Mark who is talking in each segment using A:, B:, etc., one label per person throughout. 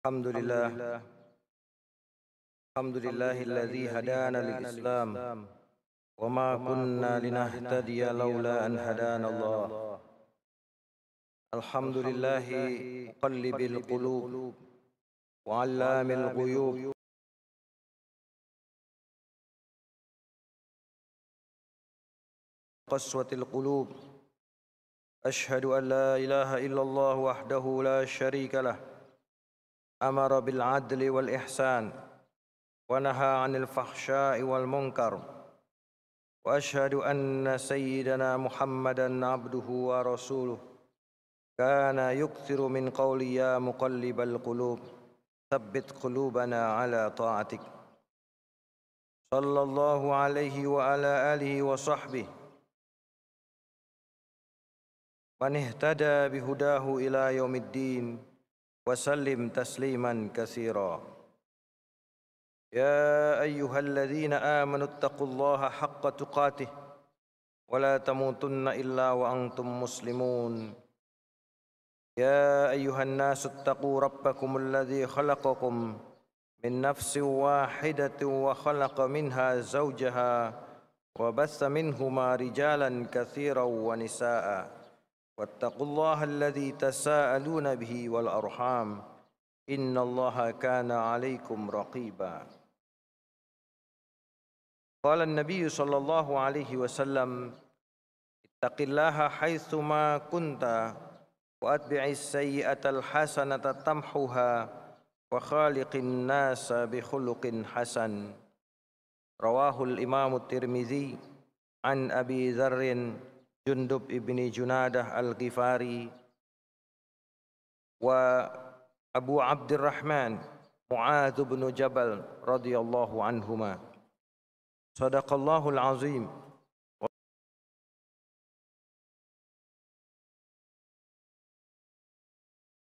A: Alhamdulillah, alhamdulillahilladzi hadana lil Islam wa ma kunna linahtadiya laula an hadana Allah. Alhamdulillahi muqallibil qulub wa 'allamil ghuyub qaswatil qulub. Ashhadu an la ilaha illallah wahdahu la syarika lah. Amara bil 'adli wal ihsan wa naha 'anil fahsya'i wal munkar. Wa ashhadu anna sayyidana Muhammadan 'abduhu wa rasuluh. Kana yukthiru min qawli ya muqallibal qulub tsabbit qulubana 'ala ta'atik. Sallallahu alaihi wa ala alihi wa sahbihi man ihtada bihudahu ila yaumiddin wa sallim tasliman katsira. Ya ayyuhalladzina amanu taqullaha haqqa tuqatih wa la tamutunna illa wa antum muslimun. Ya ayyuhan nasu taqu rabbakum alladzi khalaqakum min nafsin wahidatin wa khalaqa minha zawjaha wa bassa minhuma rijalan katsiran wa nisaa'a. Wattaqullaha alladzi tasaaluna bihi wal arham innallaha kana 'alaikum raqiba. Qala an-nabiy sallallahu alaihi wasallam ittaqillaha haitsu ma kunta wa atbi'is sayyi'atal hasanata tamhuha wa khaliqin nasa bi khuluqin hasan. Rawahul Imam Tirmizi an Abi Dzarrin Jundub ibni Junadah al-Ghifari wa Abu Abdurrahman Mu'adz bin Jabal radhiyallahu anhuma. Sadaqallahul azim.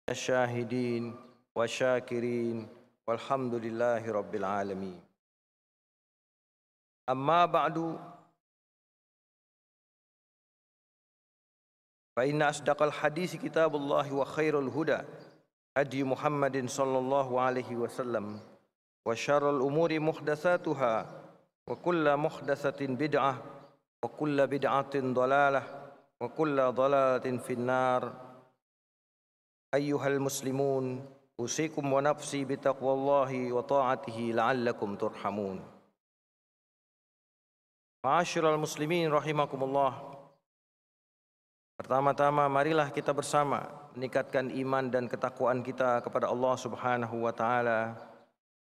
A: Syahidin wa syakirin walhamdulillahi rabbil alamin. Amma ba'du, fa inna asdaqal hadisi kitabullahi wa khairul huda hadi Muhammadin sallallahu alaihi wasallam wa syarrul umuri muhdatsatuha wa kullu muhdatsatin bid'ah wa kullu bid'atin dhalalah wa kullu dhalalatin finnar. Ayyuhal muslimun, usikum wa nafsi bitaqwallahi wa ta'atihi la'allakum turhamun. Ma'asyiral muslimin rahimakumullah. Pertama-tama marilah kita bersama meningkatkan iman dan ketakwaan kita kepada Allah Subhanahu wa taala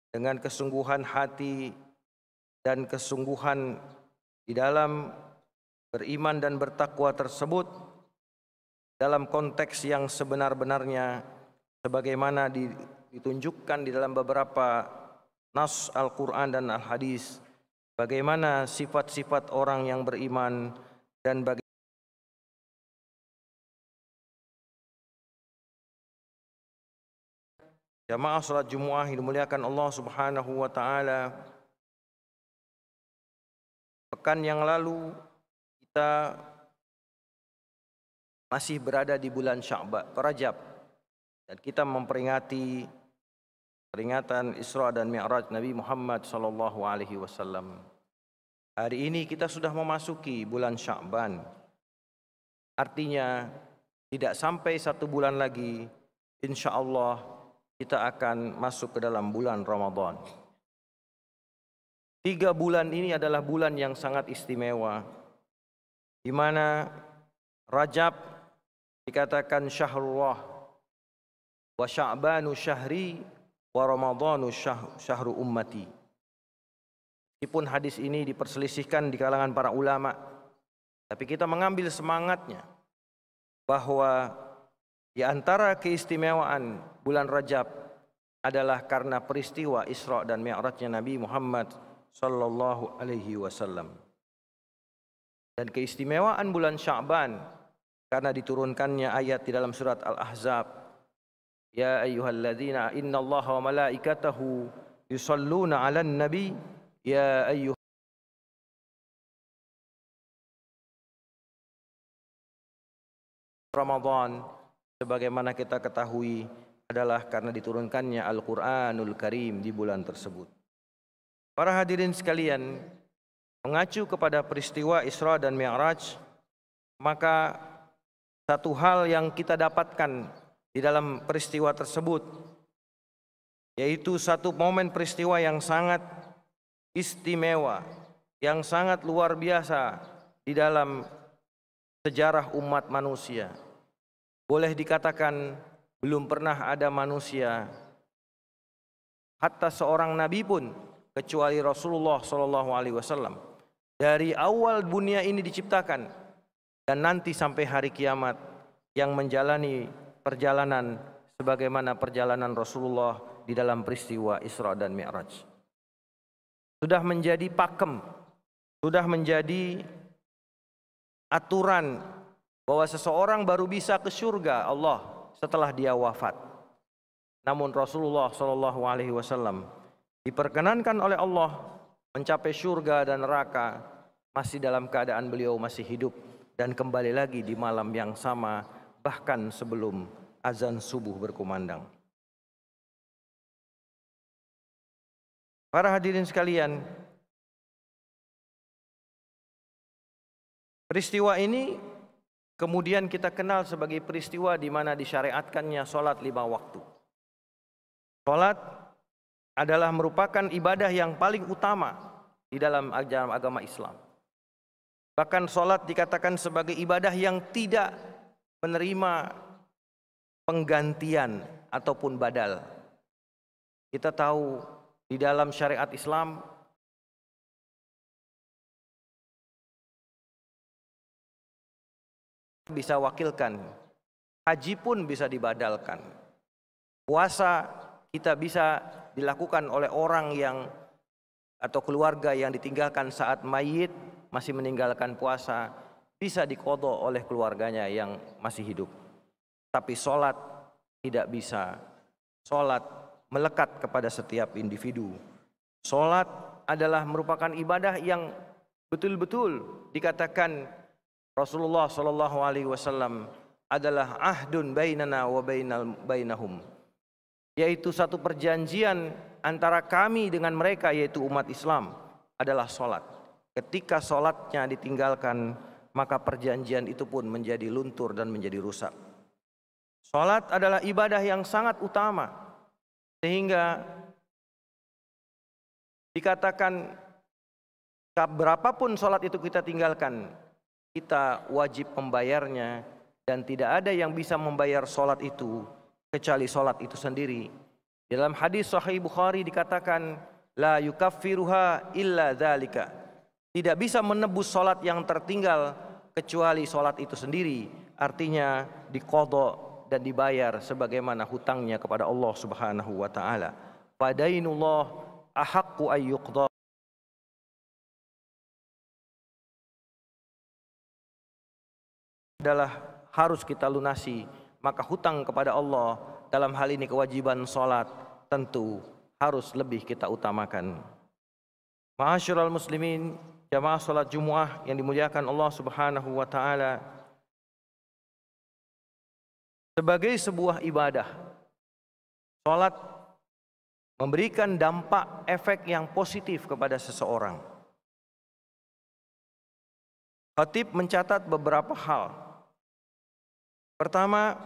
A: dengan kesungguhan hati dan kesungguhan di dalam beriman dan bertakwa tersebut dalam konteks yang sebenar-benarnya sebagaimana ditunjukkan di dalam beberapa nas Al-Qur'an dan Al-Hadis, bagaimana sifat-sifat orang yang beriman dan bagaimana jamaah salat Jumat yang dimuliakan Allah Subhanahu wa taala. Pekan yang lalu kita masih berada di bulan Sya'ban, Rajab, dan kita memperingati peringatan Isra dan Mi'raj Nabi Muhammad sallallahu alaihi wasallam. Hari ini kita sudah memasuki bulan Sya'ban. Artinya tidak sampai 1 bulan lagi insyaallah kita akan masuk ke dalam bulan Ramadan. 3 bulan ini adalah bulan yang sangat istimewa, di mana Rajab dikatakan syahrullah, wa Sya'banu syahri, wa Ramadhanu syahru ummati. Meskipun hadis ini diperselisihkan di kalangan para ulama, tapi kita mengambil semangatnya bahwa di antara keistimewaan bulan Rajab adalah karena peristiwa Isra dan Mi'rajnya Nabi Muhammad sallallahu alaihi wasallam. Dan keistimewaan bulan Sya'ban karena diturunkannya ayat di dalam surat Al-Ahzab, ya ayyuhalladzina innallaha wa malaikatahu yusalluna 'alan nabi ya ayyuh Ramadan. Sebagaimana kita ketahui, adalah karena diturunkannya Al-Quranul Karim di bulan tersebut. Para hadirin sekalian, mengacu kepada peristiwa Isra dan Mi'raj, maka satu hal yang kita dapatkan di dalam peristiwa tersebut, yaitu satu momen peristiwa yang sangat istimewa, yang sangat luar biasa di dalam sejarah umat manusia. Boleh dikatakan belum pernah ada manusia, hatta seorang nabi pun, kecuali Rasulullah SAW, dari awal dunia ini diciptakan dan nanti sampai hari kiamat, yang menjalani perjalanan sebagaimana perjalanan Rasulullah di dalam peristiwa Isra dan Mi'raj. Sudah menjadi pakem, sudah menjadi aturan bahwa seseorang baru bisa ke surga Allah setelah dia wafat. Namun Rasulullah SAW diperkenankan oleh Allah mencapai surga dan neraka masih dalam keadaan beliau masih hidup dan kembali lagi di malam yang sama, bahkan sebelum azan subuh berkumandang. Para hadirin sekalian, peristiwa ini kemudian kita kenal sebagai peristiwa di mana disyariatkannya sholat 5 waktu. Sholat adalah merupakan ibadah yang paling utama di dalam agama Islam. Bahkan sholat dikatakan sebagai ibadah yang tidak menerima penggantian ataupun badal. Kita tahu di dalam syariat Islam bisa wakilkan, haji pun bisa dibadalkan, puasa kita bisa dilakukan oleh orang yang atau keluarga yang ditinggalkan saat mayit masih meninggalkan puasa, bisa diqadha oleh keluarganya yang masih hidup. Tapi sholat tidak bisa. Sholat melekat kepada setiap individu. Sholat adalah merupakan ibadah yang betul-betul dikatakan Rasulullah SAW adalah ahdun bainana wa bainahum, yaitu satu perjanjian antara kami dengan mereka, yaitu umat Islam, adalah sholat. Ketika sholatnya ditinggalkan, maka perjanjian itu pun menjadi luntur dan menjadi rusak. Sholat adalah ibadah yang sangat utama, sehingga dikatakan berapapun sholat itu kita tinggalkan, kita wajib membayarnya, dan tidak ada yang bisa membayar sholat itu kecuali sholat itu sendiri. Dalam hadis Sahih Bukhari dikatakan, la yukaffiruha illa dzalika, tidak bisa menebus sholat yang tertinggal kecuali sholat itu sendiri. Artinya diqadha dan dibayar sebagaimana hutangnya kepada Allah Subhanahu wa taala. Fadainullah ahaqqu ayyuqdha, adalah harus kita lunasi. Maka hutang kepada Allah, dalam hal ini kewajiban sholat, tentu harus lebih kita utamakan. Ma'asyiral muslimin, jamaah sholat Jumu'ah yang dimuliakan Allah Subhanahu wa taala, sebagai sebuah ibadah, sholat memberikan dampak efek yang positif kepada seseorang. Khatib mencatat beberapa hal. Pertama,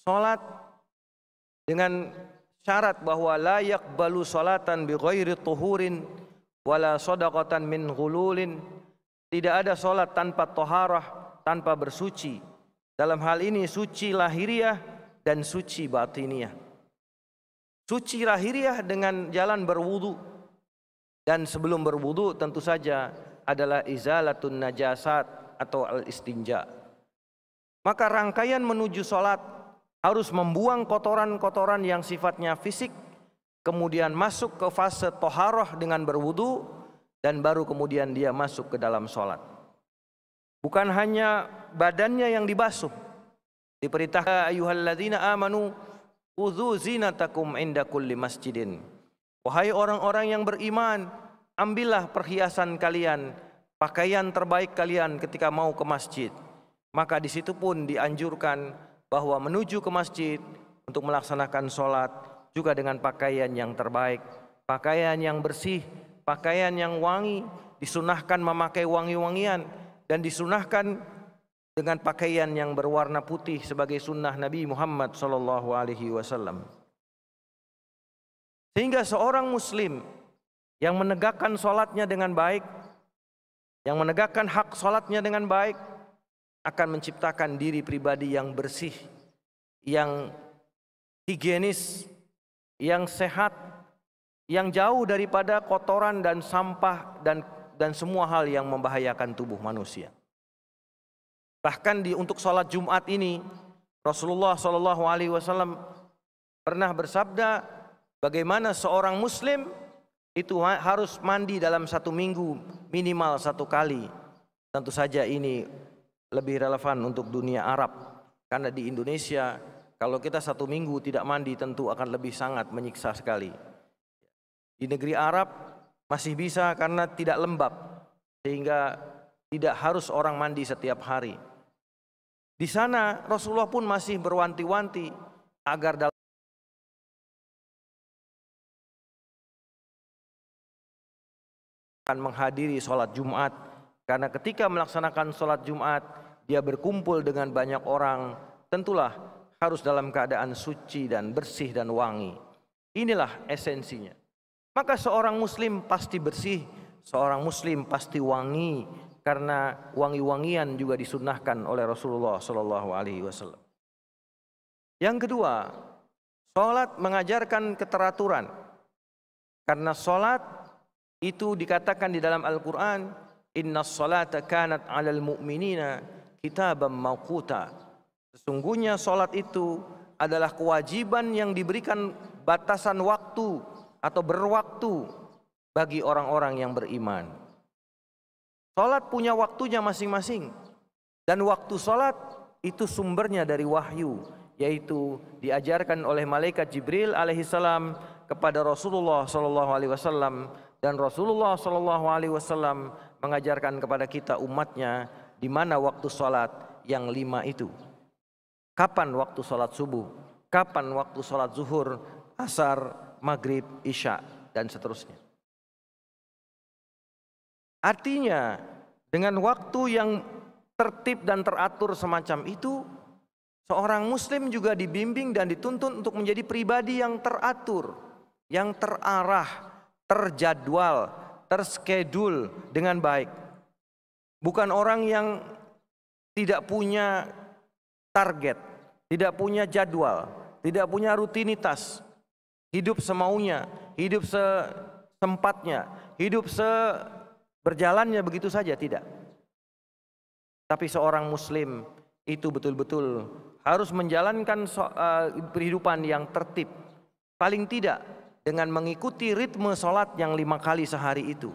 A: sholat dengan syarat bahwa la yaqbalu sholatan bi ghairi tuhurin wala shadaqatan min ghululin. Tidak ada sholat tanpa toharah, tanpa bersuci. Dalam hal ini suci lahiriah dan suci batiniyah. Suci lahiriah dengan jalan berwudu, dan sebelum berwudu tentu saja adalah izalatun najasat atau al-istinja. Maka rangkaian menuju sholat harus membuang kotoran-kotoran yang sifatnya fisik, kemudian masuk ke fase toharoh dengan berwudu, dan baru kemudian dia masuk ke dalam sholat. Bukan hanya badannya yang dibasuh. Diperintahkan ayyuhalladzina amanu khudzu zinatakum inda kulli masjidin. Wahai orang-orang yang beriman, ambillah perhiasan kalian, pakaian terbaik kalian ketika mau ke masjid. Maka di situ pun dianjurkan bahwa menuju ke masjid untuk melaksanakan sholat juga dengan pakaian yang terbaik, pakaian yang bersih, pakaian yang wangi. Disunahkan memakai wangi-wangian dan disunahkan dengan pakaian yang berwarna putih sebagai sunnah Nabi Muhammad SAW. Sehingga seorang muslim yang menegakkan sholatnya dengan baik, yang menegakkan hak sholatnya dengan baik, akan menciptakan diri pribadi yang bersih, yang higienis, yang sehat, yang jauh daripada kotoran dan sampah dan semua hal yang membahayakan tubuh manusia. Bahkan untuk sholat Jumat ini, Rasulullah SAW pernah bersabda bagaimana seorang muslim itu harus mandi dalam 1 minggu minimal 1 kali. Tentu saja ini lebih relevan untuk dunia Arab, karena di Indonesia kalau kita 1 minggu tidak mandi tentu akan lebih sangat menyiksa sekali. Di negeri Arab masih bisa karena tidak lembab, sehingga tidak harus orang mandi setiap hari. Di sana Rasulullah pun masih berwanti-wanti agar dalam menghadiri sholat Jumat, karena ketika melaksanakan sholat Jumat dia berkumpul dengan banyak orang, tentulah harus dalam keadaan suci dan bersih dan wangi. Inilah esensinya. Maka seorang muslim pasti bersih, seorang muslim pasti wangi, karena wangi-wangian juga disunnahkan oleh Rasulullah SAW. Yang kedua, sholat mengajarkan keteraturan, karena sholat itu dikatakan di dalam Al-Quran, innas sholata kanat 'alal mu'minina kitaban mawquta. Sesungguhnya sholat itu adalah kewajiban yang diberikan batasan waktu atau berwaktu bagi orang-orang yang beriman. Sholat punya waktunya masing-masing, dan waktu sholat itu sumbernya dari wahyu, yaitu diajarkan oleh malaikat Jibril alaihissalam kepada Rasulullah SAW, dan Rasulullah SAW mengajarkan kepada kita umatnya di mana waktu sholat yang 5 itu. Kapan waktu sholat subuh, kapan waktu sholat zuhur, asar, maghrib, isya, dan seterusnya. Artinya dengan waktu yang tertib dan teratur semacam itu, seorang muslim juga dibimbing dan dituntun untuk menjadi pribadi yang teratur, yang terarah, terjadwal, terskedul dengan baik. Bukan orang yang tidak punya target, tidak punya jadwal, tidak punya rutinitas, hidup semaunya, hidup sesempatnya, hidup berjalannya begitu saja, tidak. Tapi seorang muslim itu betul-betul harus menjalankan kehidupan yang tertib, paling tidak dengan mengikuti ritme sholat yang 5 kali sehari itu.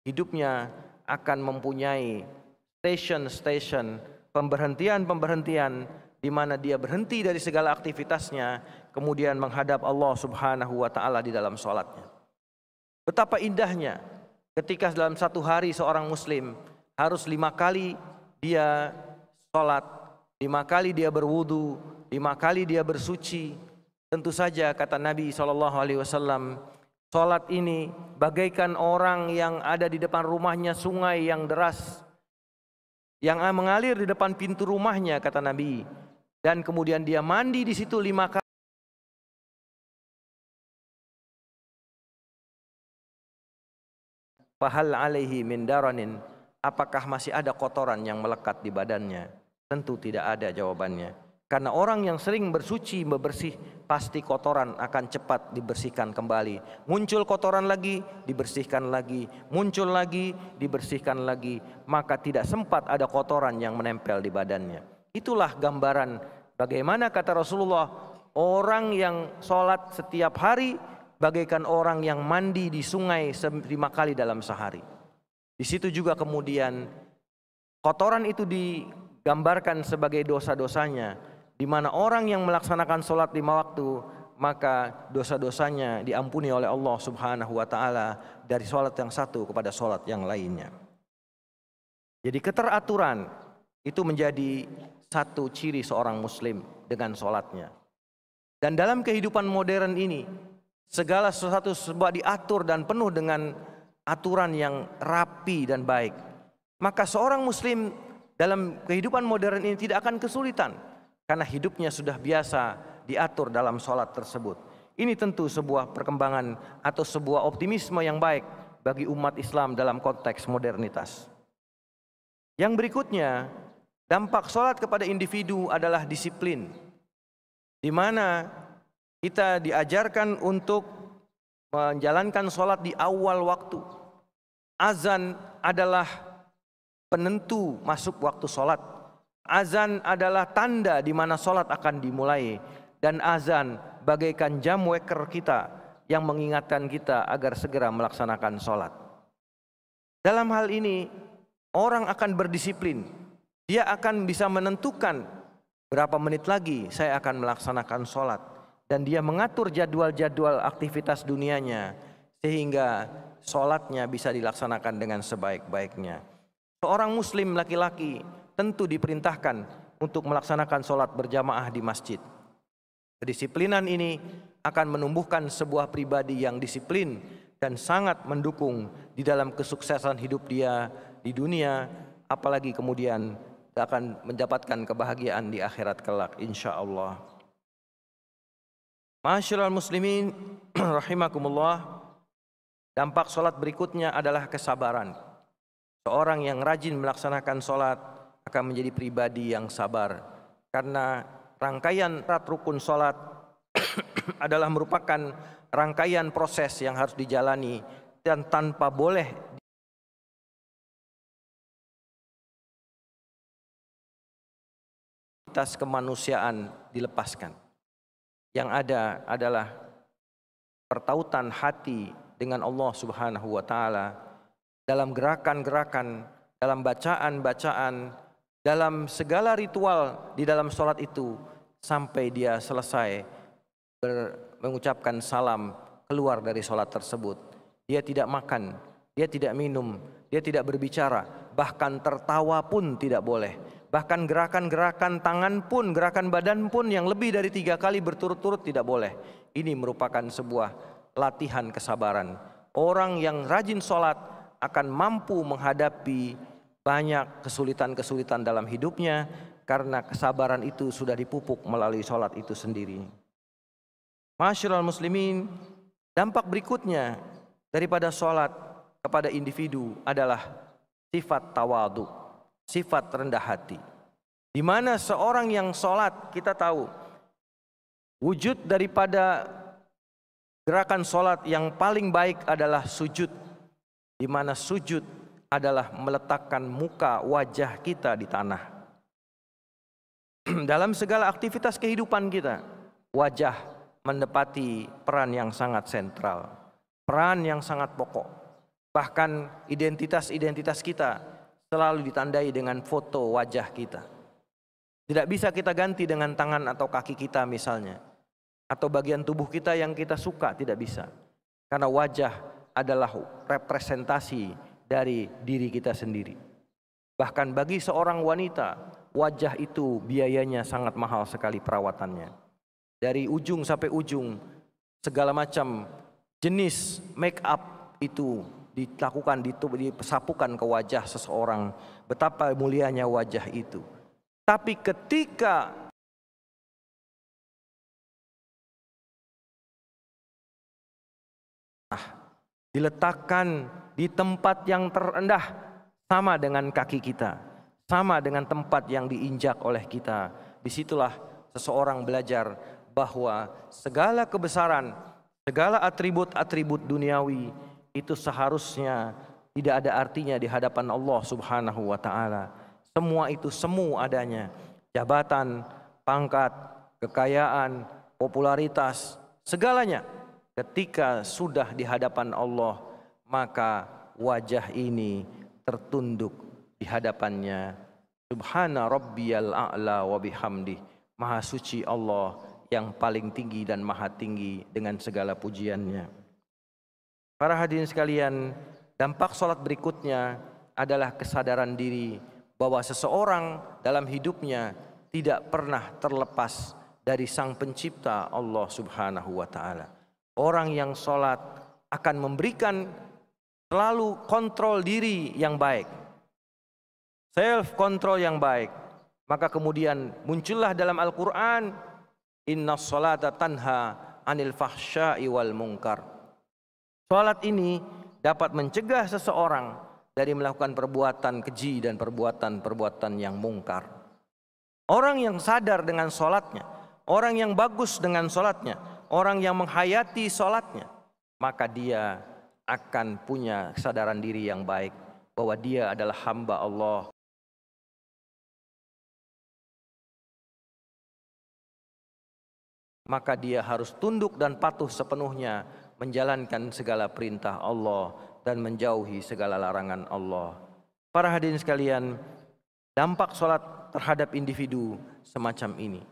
A: Hidupnya akan mempunyai station-station, pemberhentian-pemberhentian di mana dia berhenti dari segala aktivitasnya, kemudian menghadap Allah Subhanahu wa Ta'ala di dalam sholatnya. Betapa indahnya ketika dalam 1 hari seorang muslim harus 5 kali dia sholat, 5 kali dia berwudu, 5 kali dia bersuci. Tentu saja kata Nabi SAW, sholat ini bagaikan orang yang ada di depan rumahnya sungai yang deras, yang mengalir di depan pintu rumahnya, kata Nabi. Dan kemudian dia mandi di situ 5 kali. Fahal alaihi min daranin, apakah masih ada kotoran yang melekat di badannya? Tentu tidak ada jawabannya. Karena orang yang sering bersuci, bersih, pasti kotoran akan cepat dibersihkan kembali. Muncul kotoran lagi, dibersihkan lagi. Muncul lagi, dibersihkan lagi. Maka tidak sempat ada kotoran yang menempel di badannya. Itulah gambaran bagaimana kata Rasulullah, orang yang sholat setiap hari bagaikan orang yang mandi di sungai 5 kali dalam sehari. Di situ juga kemudian kotoran itu digambarkan sebagai dosa-dosanya, di mana orang yang melaksanakan sholat 5 waktu, maka dosa-dosanya diampuni oleh Allah Subhanahu wa Ta'ala dari sholat yang satu kepada sholat yang lainnya. Jadi keteraturan itu menjadi satu ciri seorang muslim dengan sholatnya. Dan dalam kehidupan modern ini, segala sesuatu sebab diatur dan penuh dengan aturan yang rapi dan baik. Maka seorang muslim dalam kehidupan modern ini tidak akan kesulitan, karena hidupnya sudah biasa diatur dalam sholat tersebut. Ini tentu sebuah perkembangan atau sebuah optimisme yang baik bagi umat Islam dalam konteks modernitas. Yang berikutnya, dampak sholat kepada individu adalah disiplin, di mana kita diajarkan untuk menjalankan sholat di awal waktu. Azan adalah penentu masuk waktu sholat. Azan adalah tanda di mana sholat akan dimulai. Dan azan bagaikan jam weker kita yang mengingatkan kita agar segera melaksanakan sholat. Dalam hal ini, orang akan berdisiplin. Dia akan bisa menentukan berapa menit lagi saya akan melaksanakan sholat. Dan dia mengatur jadwal-jadwal aktivitas dunianya sehingga sholatnya bisa dilaksanakan dengan sebaik-baiknya. Seorang muslim laki-laki tentu diperintahkan untuk melaksanakan sholat berjamaah di masjid. Kedisiplinan ini akan menumbuhkan sebuah pribadi yang disiplin dan sangat mendukung di dalam kesuksesan hidup dia di dunia, apalagi kemudian akan mendapatkan kebahagiaan di akhirat kelak insyaallah. Ma'asyiral muslimin rahimakumullah, dampak sholat berikutnya adalah kesabaran. Seorang yang rajin melaksanakan sholat akan menjadi pribadi yang sabar, karena rangkaian rukun sholat adalah merupakan rangkaian proses yang harus dijalani dan tanpa boleh atas kemanusiaan dilepaskan. Yang ada adalah pertautan hati dengan Allah Subhanahu wa taala dalam gerakan-gerakan, dalam bacaan-bacaan, dalam segala ritual di dalam sholat itu sampai dia selesai mengucapkan salam keluar dari sholat tersebut. Dia tidak makan, dia tidak minum, dia tidak berbicara, bahkan tertawa pun tidak boleh. Bahkan gerakan-gerakan tangan pun, gerakan badan pun yang lebih dari 3 kali berturut-turut tidak boleh. Ini merupakan sebuah latihan kesabaran. Orang yang rajin sholat akan mampu menghadapi banyak kesulitan-kesulitan dalam hidupnya karena kesabaran itu sudah dipupuk melalui sholat itu sendiri. Ma'asyiral muslimin, dampak berikutnya daripada sholat kepada individu adalah sifat tawadhu, sifat rendah hati. Di mana seorang yang sholat, kita tahu wujud daripada gerakan sholat yang paling baik adalah sujud, di mana sujud adalah meletakkan muka wajah kita di tanah. Dalam segala aktivitas kehidupan kita, wajah menepati peran yang sangat sentral, peran yang sangat pokok. Bahkan identitas-identitas kita selalu ditandai dengan foto wajah kita. Tidak bisa kita ganti dengan tangan atau kaki kita misalnya, atau bagian tubuh kita yang kita suka, tidak bisa. Karena wajah adalah representasi dari diri kita sendiri. Bahkan bagi seorang wanita, wajah itu biayanya sangat mahal sekali perawatannya. Dari ujung sampai ujung, segala macam jenis make up itu dilakukan, disapukan ke wajah seseorang. Betapa mulianya wajah itu. Tapi ketika diletakkan di tempat yang terendah, sama dengan kaki kita, sama dengan tempat yang diinjak oleh kita, disitulah seseorang belajar bahwa segala kebesaran, segala atribut-atribut duniawi itu seharusnya tidak ada artinya di hadapan Allah Subhanahu wa taala. Semua itu semu adanya. Jabatan, pangkat, kekayaan, popularitas, segalanya ketika sudah di hadapan Allah, maka wajah ini tertunduk di hadapannya. Subhana rabbiyal a'la wa bihamdih. Maha suci Allah yang paling tinggi dan maha tinggi dengan segala pujiannya. Para hadirin sekalian, dampak sholat berikutnya adalah kesadaran diri bahwa seseorang dalam hidupnya tidak pernah terlepas dari Sang Pencipta Allah Subhanahu wa taala. Orang yang sholat akan memberikan selalu kontrol diri yang baik, self control yang baik. Maka kemudian muncullah dalam Al-Quran, inna sholata tanha anil fahsya'i wal munkar. Sholat ini dapat mencegah seseorang dari melakukan perbuatan keji dan perbuatan-perbuatan yang mungkar. Orang yang sadar dengan sholatnya, orang yang bagus dengan sholatnya, orang yang menghayati sholatnya, maka dia akan punya kesadaran diri yang baik bahwa dia adalah hamba Allah. Maka dia harus tunduk dan patuh sepenuhnya menjalankan segala perintah Allah dan menjauhi segala larangan Allah. Para hadirin sekalian, dampak sholat terhadap individu semacam ini.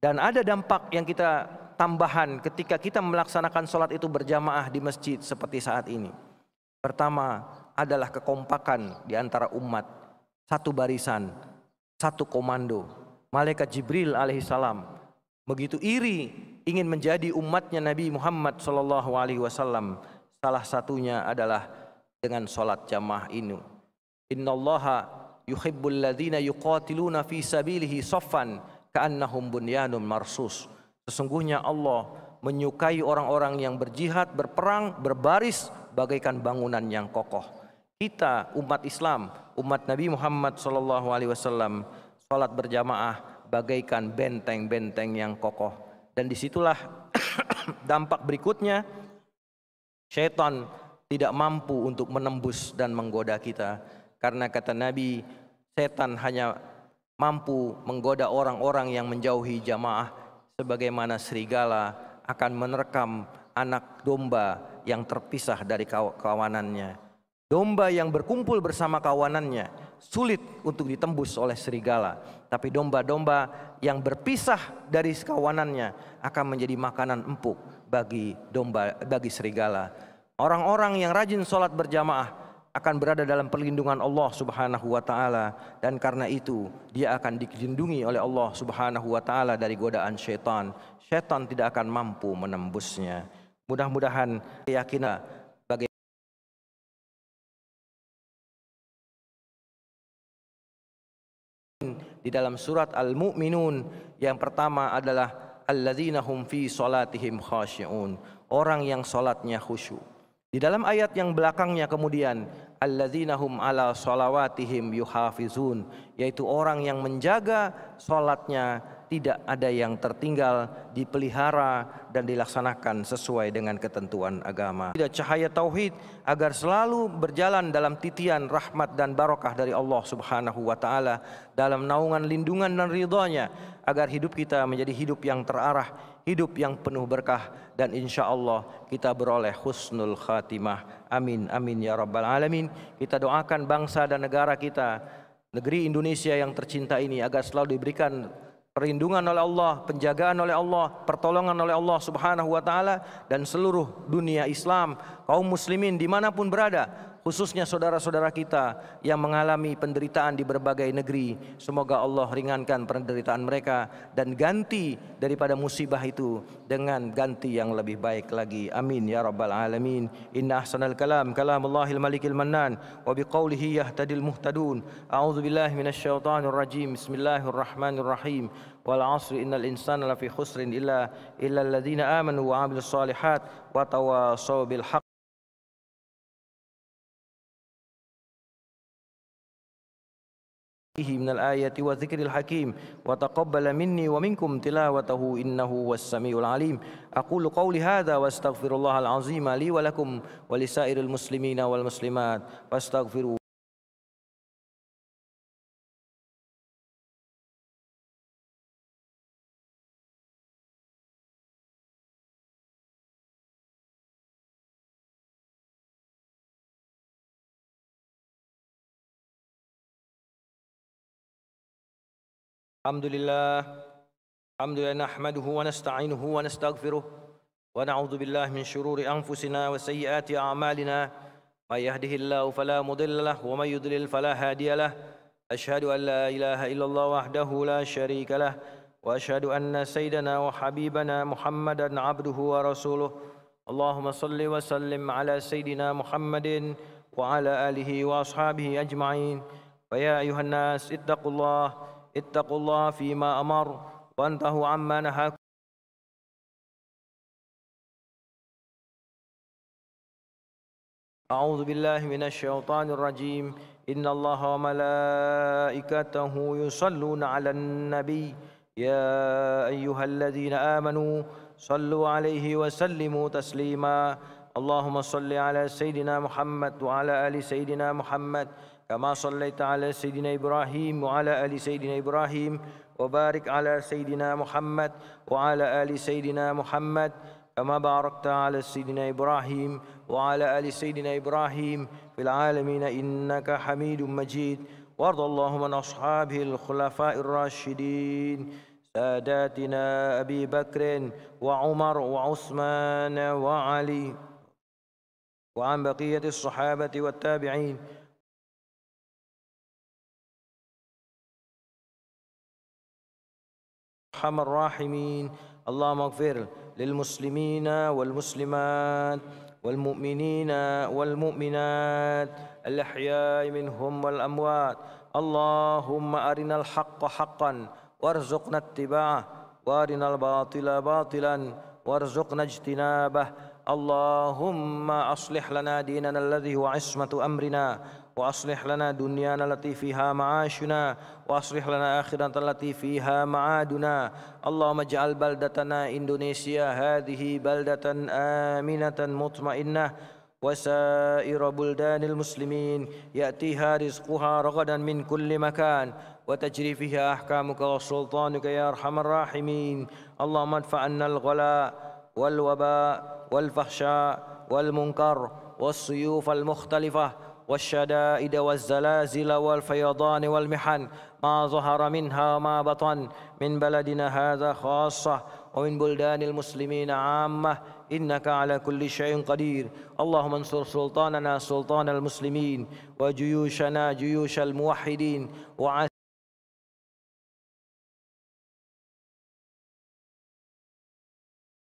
A: Dan ada dampak yang kita tambahan ketika kita melaksanakan sholat itu berjamaah di masjid seperti saat ini. Pertama adalah kekompakan di antara umat, satu barisan, satu komando. Malaikat Jibril alaihissalam begitu iri ingin menjadi umatnya Nabi Muhammad SAW. Salah satunya adalah dengan sholat jamaah ini. Innallaha yuhibbul ladzina yuqatiluna fi sabilihi saffan ka'annahum bunyanun marsus. Sesungguhnya Allah menyukai orang-orang yang berjihad, berperang, berbaris bagaikan bangunan yang kokoh. Kita umat Islam, umat Nabi Muhammad SAW, sholat berjamaah bagaikan benteng-benteng yang kokoh. Dan disitulah dampak berikutnya, syaitan tidak mampu untuk menembus dan menggoda kita. Karena kata Nabi, setan hanya mampu menggoda orang-orang yang menjauhi jamaah, sebagaimana serigala akan menerkam anak domba yang terpisah dari kawanannya. Domba yang berkumpul bersama kawanannya sulit untuk ditembus oleh serigala, tapi domba-domba yang berpisah dari kawanannya akan menjadi makanan empuk bagi serigala. Orang-orang yang rajin sholat berjamaah akan berada dalam perlindungan Allah Subhanahu wa taala, dan karena itu dia akan dilindungi oleh Allah Subhanahu wa taala dari godaan syaitan. Syaitan tidak akan mampu menembusnya. Mudah-mudahan keyakinan bagi di dalam surat Al-Mu'minun yang pertama adalah alladzina hum fi salatihim khashi'un, orang yang salatnya khusyuk. Di dalam ayat yang belakangnya kemudian alladzina hum ala salawatihim yuhafizun, yaitu orang yang menjaga salatnya tidak ada yang tertinggal, dipelihara dan dilaksanakan sesuai dengan ketentuan agama. Tidak cahaya tauhid agar selalu berjalan dalam titian rahmat dan barokah dari Allah Subhanahu wa taala, dalam naungan lindungan dan ridhanya, agar hidup kita menjadi hidup yang terarah, hidup yang penuh berkah, dan insya Allah kita beroleh husnul khatimah. Amin, amin ya rabbal alamin. Kita doakan bangsa dan negara kita, negeri Indonesia yang tercinta ini, agar selalu diberikan perlindungan oleh Allah, penjagaan oleh Allah, pertolongan oleh Allah Subhanahu wa taala, dan seluruh dunia Islam, kaum muslimin dimanapun berada, khususnya saudara-saudara kita yang mengalami penderitaan di berbagai negeri. Semoga Allah ringankan penderitaan mereka dan ganti daripada musibah itu dengan ganti yang lebih baik lagi. Amin ya rabbal alamin. Inna ahsanal kalam kalamullahil malikil mannan wa biqaulihi yahtadil muhtadun. A'udzu billahi minasyaitonir rajim. Bismillahirrahmanirrahim. Wal 'asri innal insana lafi khusrin illa alladziina aamanu wa 'amilus shalihat wa tawashaw bil haqq من الآيات والذكر الحكيم وتقبل مني ومنكم تلاوته إنه هو السميع العليم. أقول قولي هذا واستغفر الله العظيم لي ولكم ولسائر المسلمين والمسلمات فاستغفروه. Alhamdulillah, nahmaduhu wa nasta'inuhu wa nastaghfiruh wa na'udzu billahi min syururi anfusina wa sayyiati a'malina. May yahdihillahu fala mudilla lahu wa may yudlil fala hadiya lahu. Asyhadu an la ilaha illallah wahdahu la syarika lahu وأشهد أن سيدنا وحبيبنا محمدا عبده ورسوله. اللهم صل وسلم على سيدنا محمد وعلى آله وأصحابه أجمعين. فيا أيها الناس اتقوا الله فيما أمر وانتهوا عما نهاكم. أعوذ بالله من الشيطان الرجيم. إن الله وملائكته يصلون على النبي يا أيها الذين آمنوا صلوا عليه وسلموا تسليما. اللهم صل على سيدنا محمد وعلى آل سيدنا محمد كما صليت على سيدنا إبراهيم وعلى آل سيدنا إبراهيم، وبارك على سيدنا محمد وعلى آل سيدنا محمد كما باركت على سيدنا إبراهيم وعلى آل سيدنا إبراهيم في العالمين إنك حميد مجيد. وارض اللهم عن أصحابه الخلفاء الراشدين ساداتنا أبي بكر وعمر وعثمان وعلي، وعن بقية الصحابة والتابعين أرحم الراحمين. اللهم اغفر للمسلمين والمسلمات والمؤمنين والمؤمنات الأحياء منهم والأموات. اللهم أرنا الحق حقا وارزقنا اتباعه، وأرنا الباطل باطلا وارزقنا اجتنابه. اللهم أصلح لنا ديننا الذي هو عصمة أمرنا، وأصلح لنا دنيانا التي فيها معاشنا، وأصلح لنا آخرة التي فيها معادنا. اللهم اجعل بلدتنا إندونيسيا هذه بلدة آمنة مطمئنة، وسائر بلدان المسلمين يأتيها رزقها رغدا من كل مكان، وتجري فيها أحكامك وسلطانك يا أرحم الراحمين. اللهم ادفع عنا الغلاء والوباء والفحشاء والمنكر والسيوف المختلفة والشدائد والزلازل والفيضان والمحن ما ظهر منها وما بطن من بلدنا هذا خاصة ومن بلدان المسلمين عامة، إنك على كل شيء قدير. اللهم انصر سلطاننا سلطان المسلمين، وجيوشنا جيوش الموحدين،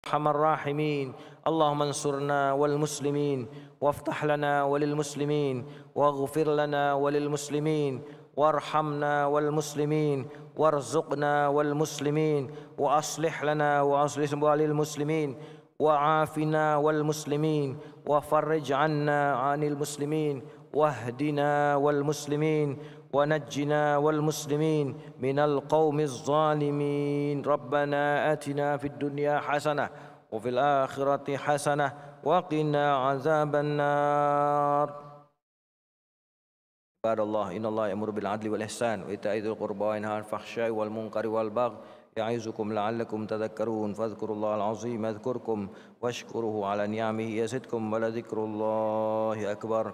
A: أرحم الراحمين. اللهم انصرنا والمسلمين، وافتح لنا وللمسلمين، واغفر لنا وللمسلمين، وارحمنا والمسلمين، وارزقنا والمسلمين، وأصلح لنا وأصلح وللمسلمين، وعافنا والمسلمين، وفرج عنا عن المسلمين، واهدنا والمسلمين، ونجنا والمسلمين من القوم الظالمين. ربنا آتنا في الدنيا حسنة وفي الآخرة حسنة وقنا عذاب النار. عباد الله إن الله يأمر بالعدل والإحسان وإيتاء ذي القربى وينهى عن الفحشاء والمنكر والبغي يعظكم لعلكم تذكرون. فاذكروا الله العظيم يذكركم واشكروه على نعمه يزدكم ولذكر الله أكبر.